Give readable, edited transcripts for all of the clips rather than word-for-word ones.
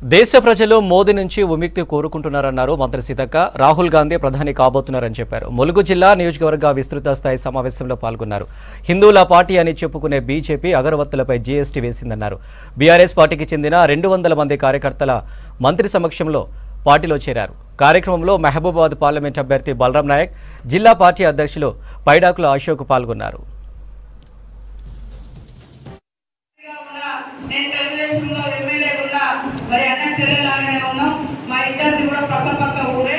దేశ ప్రజలు మోదీ నుంచి విముక్తి కోరుకుంటున్నారన్నారు మంత్రి సీతక్క. రాహుల్ గాంధీ ప్రధాని కాబోతున్నారని చెప్పారు. ములుగు జిల్లా నియోజకవర్గ విస్తృత స్థాయి సమావేశంలో పాల్గొన్నారు. హిందువుల పార్టీ అని చెప్పుకునే బీజేపీ అగరవత్తులపై జీఎస్టీ వేసిందన్నారు. బీఆర్ఎస్ పార్టీకి చెందిన 200 మంది కార్యకర్తల మంత్రి సమక్షంలో పార్టీలో చేరారు. కార్యక్రమంలో మహబూబాబాద్ పార్లమెంట్ అభ్యర్థి బలరాం నాయక్, జిల్లా పార్టీ అధ్యక్షులు పైడాకుల అశోక్ పాల్గొన్నారు. మరి అన్న చెల్లెలాగానే ఉన్నాం. మా ఇద్దరిది కూడా పక్క ఊరే.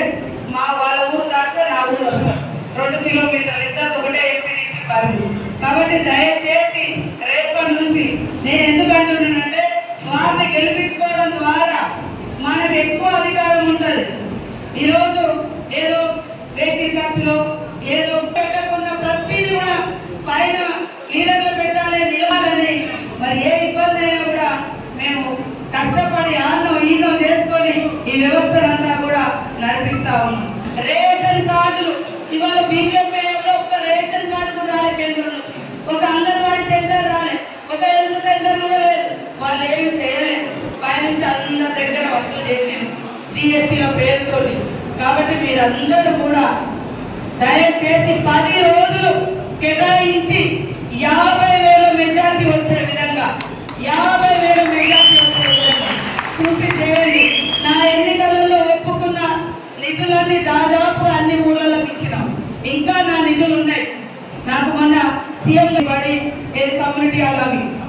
మా వాళ్ళ ఊరు దాకా నా ఊరు 2 కిలోమీటర్లు, ఇద్దరు ఒకటే ఎంపీటీసీ పరిధి. కాబట్టి దయచేసి రేపటి నుంచి నేను ఎందుకు అంటున్నానంటే, వారిని గెలిపించుకోవడం ద్వారా మనకు ఎక్కువ అధికారం ఉంటుంది. ఈరోజు ఏదో వెహికల్ ఖర్చులో ఏదో పెట్టకుండా ప్రతిదీ కూడా పైన లీడర్లు పెట్టాలి, నిలవాలని. మరి ఏ ఇబ్బంది అయినా కూడా మేము కష్టపడి ఆన్నో ఈనో చేసుకొని ఈ వ్యవస్థనంతా కూడా నడిపిస్తా ఉన్నాం. రేషన్ కార్డులు ఇవాళ బీజేపీ ఒక్క రేషన్ కార్డు కూడా రాలే కేంద్రం నుంచి, ఒక అంగన్వాడీ సెంటర్ రాలే, ఒక హెల్త్ సెంటర్ కూడా లేదు. వాళ్ళు ఏమి చేయలేదు. పైనుంచి అందరి దగ్గర వసూలు చేసి జీఎస్టీల పేరుతోటి. కాబట్టి మీరందరూ కూడా దయచేసి 10 రోజులు కేటాయించి 50,000 మెజార్టీ వచ్చే విధంగా 50,000 మెజార్టీ వచ్చే విధంగా చూసి చేయండి. నా ఎన్నికలలో ఒప్పుకున్న నిధులన్నీ దాదాపు అన్ని ఊళ్ళకి ఇచ్చినాం. ఇంకా నా నిధులు ఉన్నాయి. నాకు మొన్న సీఎం పడి ఏది కమ్యూనిటీ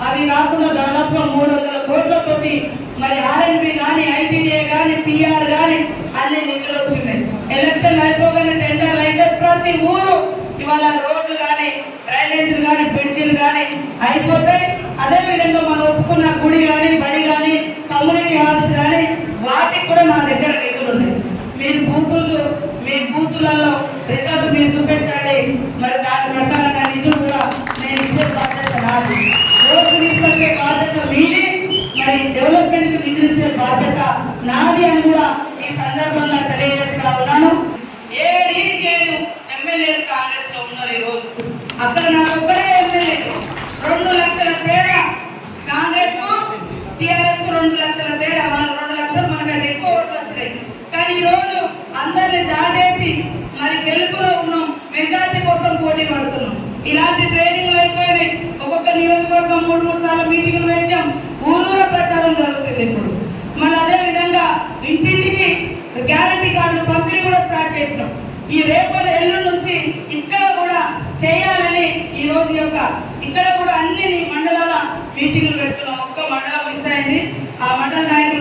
అవి కాకుండా దాదాపు 300 కోట్లతోటి మరి ఆర్ఎన్బి కానీ, ఐటీడీఏ కానీ, పిఆర్ కానీ అన్ని నిధులు వచ్చినాయి. ఎలక్షన్ అయిపోగానే టెండర్లు అయితే ప్రతి ఊరు ఇవాళ రోడ్లు కానీ, డ్రైనేజీలు కానీ, బ్రిడ్జిలు కానీ అయిపోతాయి. అదేవిధంగా మనం ఒప్పుకున్న గుడి కానీ, బడి కానీ, కమ్యూనిటీ హాల్స్ కానీ వాటికి కూడా నా దగ్గర నిధులు ఉన్నాయి. మీరు మీ బూతులలో రిజల్ట్ మీరు చూపించండి. మరి దాని ప్రకారంగా నిధులు కూడా నేను ఇచ్చే బాధ్యత నాది. రోడ్లు తీసుకొచ్చే బాధ్యత మీది, మరి డెవలప్మెంట్కి నిధులు ఇచ్చే బాధ్యత నాది అని కూడా ఈ సందర్భంగా తెలియజేస్తా ఉన్నాను. ఏ రీతికేను ఎమ్మెల్యేలు కాంగ్రెస్ లో ఉన్నారు. ఈరోజు అక్కడ నాకు ఒక్కడే ఎమ్మెల్యే. 2 లక్షల తేడా కాంగ్రెస్ కు, టీఆర్ఎస్ కు 2 లక్షల తేడా. వాళ్ళు 2 లక్షలు మనకంటే ఎక్కువ ఓట్లు వచ్చినాయి. కానీ ఈ రోజు అందరిని దాటేసి మరి గెలుపులో ఉన్నాం. మెజార్టీ కోసం పోటీ పడుతున్నాం. ఇలాంటి ట్రైనింగ్లు అయిపోయినాయి. ఒక్కొక్క నియోజకవర్గం 3 సార్లు మీటింగ్లు పెట్టాం. ఊరూర ప్రచారం జరుగుతుంది ఇప్పుడు. మరి అదే విధంగా ఇంటింటికి గ్యారంటీ కార్డులు పంపిణీ కూడా స్టార్ట్ చేసినాం. ఈ రేపటి ఎల్లుండి నుంచి ఇక్కడ కూడా చేయాలని ఈ రోజు ఇక్కడ కూడా అన్ని మండలాల మీటింగ్లు పెడుతున్నాం. ఒక్క మండలం మిస్ అయింది. ఆ మండల నాయకులు